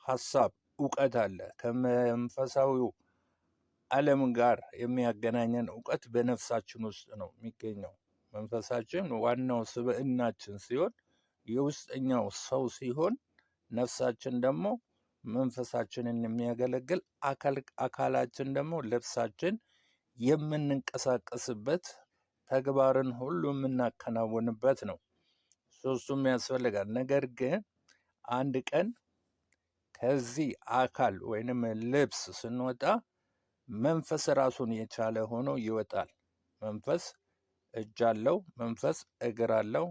ሐሳብ እውቀት አለ። ከመንፈሳዊው ዓለም ጋር የሚያገናኘን እውቀት በነፍሳችን ውስጥ ነው የሚገኘው። መንፈሳችን ዋናው ስብዕናችን ሲሆን የውስጠኛው ሰው ሲሆን ነፍሳችን ደግሞ መንፈሳችንን የሚያገለግል አካላችን ደግሞ ልብሳችን የምንንቀሳቀስበት ተግባርን ሁሉ የምናከናውንበት ነው። ሶስቱም ያስፈልጋል። ነገር ግን አንድ ቀን ከዚህ አካል ወይንም ልብስ ስንወጣ መንፈስ ራሱን የቻለ ሆኖ ይወጣል። መንፈስ እጅ አለው፣ መንፈስ እግር አለው፣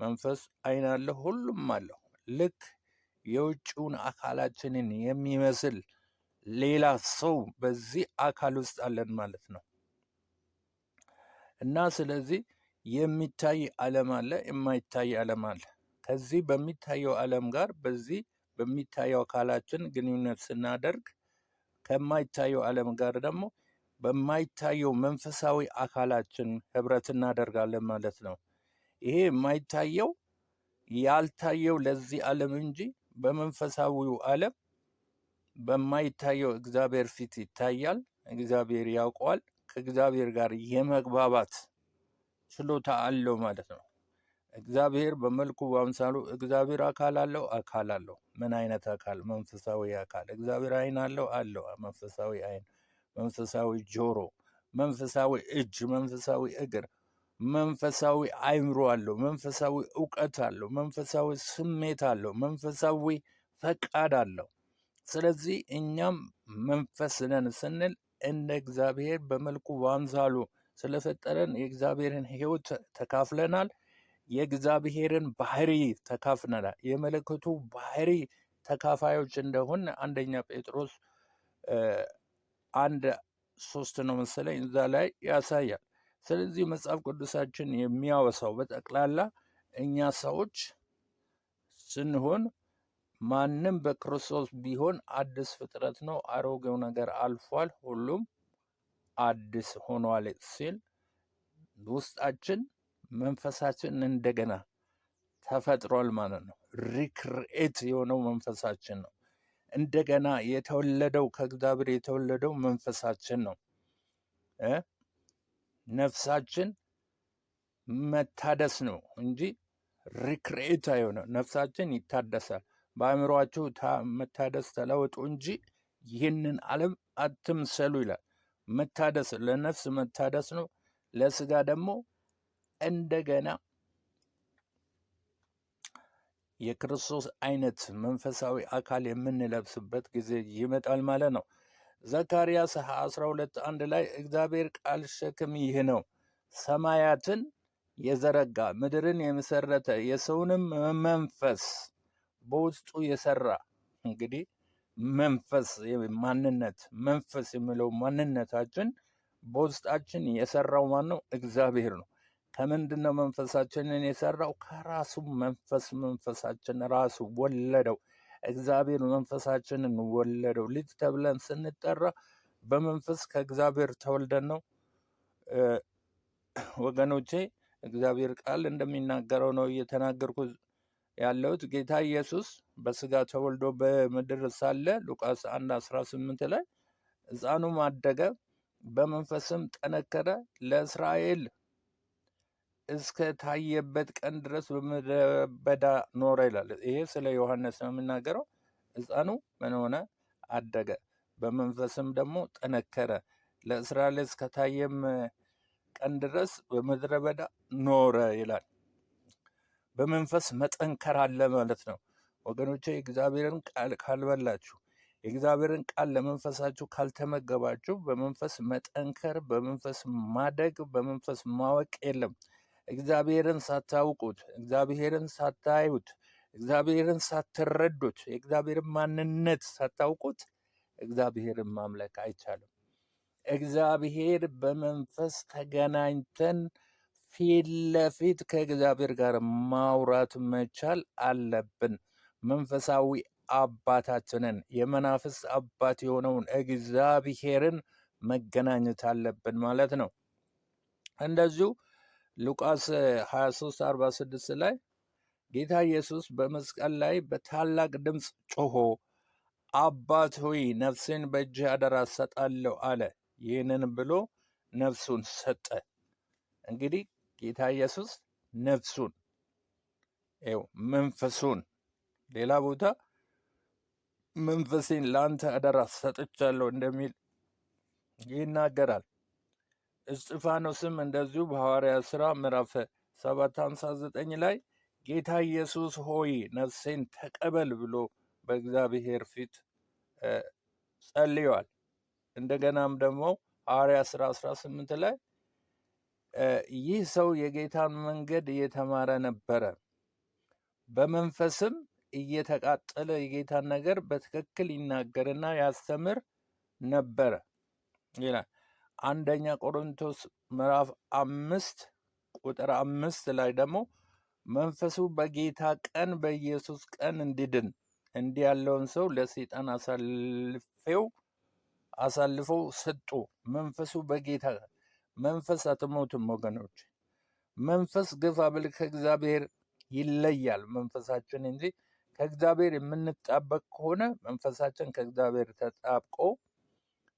መንፈስ ዓይን አለው፣ ሁሉም አለው። ልክ የውጭውን አካላችንን የሚመስል ሌላ ሰው በዚህ አካል ውስጥ አለን ማለት ነው። እና ስለዚህ የሚታይ ዓለም አለ፣ የማይታይ ዓለም አለ። ከዚህ በሚታየው ዓለም ጋር በዚህ በሚታየው አካላችን ግንኙነት ስናደርግ ከማይታየው ዓለም ጋር ደግሞ በማይታየው መንፈሳዊ አካላችን ህብረት እናደርጋለን ማለት ነው። ይሄ የማይታየው ያልታየው ለዚህ ዓለም እንጂ በመንፈሳዊው ዓለም በማይታየው እግዚአብሔር ፊት ይታያል። እግዚአብሔር ያውቀዋል። ከእግዚአብሔር ጋር የመግባባት ችሎታ አለው ማለት ነው። እግዚአብሔር በመልኩ በአምሳሉ እግዚአብሔር አካል አለው። ምን አይነት አካል? መንፈሳዊ አካል። እግዚአብሔር ዓይን አለው። መንፈሳዊ ዓይን፣ መንፈሳዊ ጆሮ፣ መንፈሳዊ እጅ፣ መንፈሳዊ እግር፣ መንፈሳዊ አእምሮ አለው። መንፈሳዊ እውቀት አለው። መንፈሳዊ ስሜት አለው። መንፈሳዊ ፈቃድ አለው። ስለዚህ እኛም መንፈስ ነን ስንል እንደ እግዚአብሔር በመልኩ በአምሳሉ ስለፈጠረን የእግዚአብሔርን ሕይወት ተካፍለናል። የእግዚአብሔርን ባህሪ ተካፍለናል። የመለኮቱ ባህሪ ተካፋዮች እንደሆን አንደኛ ጴጥሮስ 1:3 ነው መሰለኝ እዛ ላይ ያሳያል። ስለዚህ መጽሐፍ ቅዱሳችን የሚያወሳው በጠቅላላ እኛ ሰዎች ስንሆን ማንም በክርስቶስ ቢሆን አዲስ ፍጥረት ነው፣ አሮጌው ነገር አልፏል፣ ሁሉም አዲስ ሆኗል ሲል ውስጣችን መንፈሳችን እንደገና ተፈጥሯል ማለት ነው። ሪክሬት የሆነው መንፈሳችን ነው። እንደገና የተወለደው ከእግዚአብሔር የተወለደው መንፈሳችን ነው። ነፍሳችን መታደስ ነው እንጂ ሪክሬት አይሆንም። ነፍሳችን ይታደሳል። በአእምሯችሁ መታደስ ተለወጡ እንጂ ይህንን ዓለም አትምሰሉ ይላል። መታደስ ለነፍስ መታደስ ነው። ለስጋ ደግሞ እንደገና የክርስቶስ አይነት መንፈሳዊ አካል የምንለብስበት ጊዜ ይመጣል ማለት ነው። ዘካርያስ 12:1 ላይ እግዚአብሔር ቃል ሸክም ይህ ነው፣ ሰማያትን የዘረጋ ምድርን የመሰረተ የሰውንም መንፈስ በውስጡ የሰራ። እንግዲህ መንፈስ ማንነት መንፈስ የሚለው ማንነታችን በውስጣችን የሰራው ማን ነው? እግዚአብሔር ነው። ከምንድን ነው መንፈሳችንን የሰራው? ከራሱ መንፈስ። መንፈሳችን ራሱ ወለደው። እግዚአብሔር መንፈሳችንን ወለደው። ልጅ ተብለን ስንጠራ በመንፈስ ከእግዚአብሔር ተወልደን ነው። ወገኖቼ እግዚአብሔር ቃል እንደሚናገረው ነው እየተናገርኩ ያለሁት። ጌታ ኢየሱስ በስጋ ተወልዶ በምድር ሳለ ሉቃስ 1:18 ላይ ሕፃኑም አደገ፣ በመንፈስም ጠነከረ፣ ለእስራኤል እስከ ታየበት ቀን ድረስ በምድረ በዳ ኖረ ይላል። ይሄ ስለ ዮሐንስ ነው የሚናገረው። ሕፃኑ ምን ሆነ? አደገ፣ በመንፈስም ደግሞ ጠነከረ፣ ለእስራኤል እስከ ታየም ቀን ድረስ በምድረ በዳ ኖረ ይላል። በመንፈስ መጠንከር አለ ማለት ነው ወገኖቼ። የእግዚአብሔርን ቃል ካልበላችሁ፣ የእግዚአብሔርን ቃል ለመንፈሳችሁ ካልተመገባችሁ በመንፈስ መጠንከር፣ በመንፈስ ማደግ፣ በመንፈስ ማወቅ የለም። እግዚአብሔርን ሳታውቁት፣ እግዚአብሔርን ሳታዩት፣ እግዚአብሔርን ሳትረዱት፣ የእግዚአብሔርን ማንነት ሳታውቁት እግዚአብሔርን ማምለክ አይቻልም። እግዚአብሔር በመንፈስ ተገናኝተን ፊት ለፊት ከእግዚአብሔር ጋር ማውራት መቻል አለብን። መንፈሳዊ አባታችንን የመናፍስት አባት የሆነውን እግዚአብሔርን መገናኘት አለብን ማለት ነው። እንደዚሁ ሉቃስ 23:46 ላይ ጌታ ኢየሱስ በመስቀል ላይ በታላቅ ድምፅ ጮሆ አባት ሆይ ነፍሴን በእጅህ አደራ ሰጣለሁ አለ። ይህንን ብሎ ነፍሱን ሰጠ። እንግዲህ ጌታ ኢየሱስ ነፍሱን መንፈሱን ሌላ ቦታ መንፈሴን ለአንተ አደራ ሰጥቻለሁ እንደሚል ይናገራል። እስጢፋኖስም እንደዚሁ በሐዋርያት ሥራ ምዕራፍ 7:59 ላይ ጌታ ኢየሱስ ሆይ ነፍሴን ተቀበል ብሎ በእግዚአብሔር ፊት ጸልየዋል። እንደገናም ደግሞ ሐዋርያት ሥራ 18 ላይ ይህ ሰው የጌታን መንገድ እየተማረ ነበረ፣ በመንፈስም እየተቃጠለ የጌታን ነገር በትክክል ይናገርና ያስተምር ነበረ ይላል። አንደኛ ቆሮንቶስ ምዕራፍ 5:5 ላይ ደግሞ መንፈሱ በጌታ ቀን በኢየሱስ ቀን እንዲድን እንዲህ ያለውን ሰው ለሰይጣን አሳልፈው ሰጡ። መንፈሱ በጌታ መንፈስ አትሞትም ወገኖች። መንፈስ ግፋ ብል ከእግዚአብሔር ይለያል መንፈሳችን እንጂ ከእግዚአብሔር የምንጣበቅ ከሆነ መንፈሳችን ከእግዚአብሔር ተጣብቆ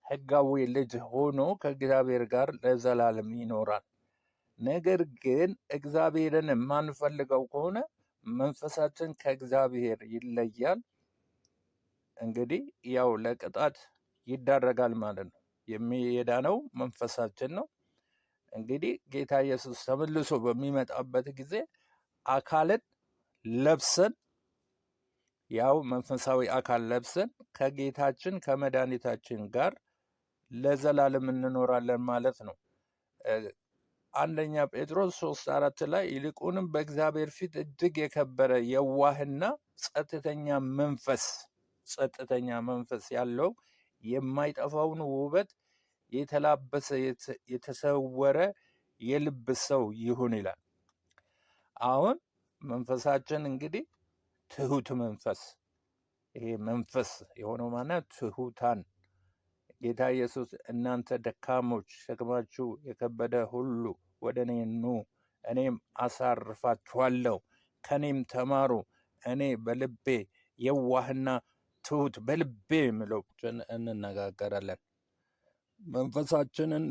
ሕጋዊ ልጅ ሆኖ ከእግዚአብሔር ጋር ለዘላለም ይኖራል። ነገር ግን እግዚአብሔርን የማንፈልገው ከሆነ መንፈሳችን ከእግዚአብሔር ይለያል። እንግዲህ ያው ለቅጣት ይዳረጋል ማለት ነው። የሚዳነው መንፈሳችን ነው። እንግዲህ ጌታ ኢየሱስ ተመልሶ በሚመጣበት ጊዜ አካልን ለብሰን ያው መንፈሳዊ አካል ለብሰን ከጌታችን ከመድኃኒታችን ጋር ለዘላለም እንኖራለን ማለት ነው። አንደኛ ጴጥሮስ 3:4 ላይ ይልቁንም በእግዚአብሔር ፊት እጅግ የከበረ የዋህና ጸጥተኛ መንፈስ ያለው የማይጠፋውን ውበት የተላበሰ የተሰወረ የልብ ሰው ይሁን ይላል። አሁን መንፈሳችን እንግዲህ ትሁት መንፈስ፣ ይሄ መንፈስ የሆነው ማለት ትሁታን ጌታ ኢየሱስ እናንተ ደካሞች ሸክማችሁ የከበደ ሁሉ ወደ እኔ ኑ እኔም አሳርፋችኋለሁ፣ ከኔም ተማሩ እኔ በልቤ የዋህና ትሁት በልቤ የምለው እንነጋገራለን። መንፈሳችንን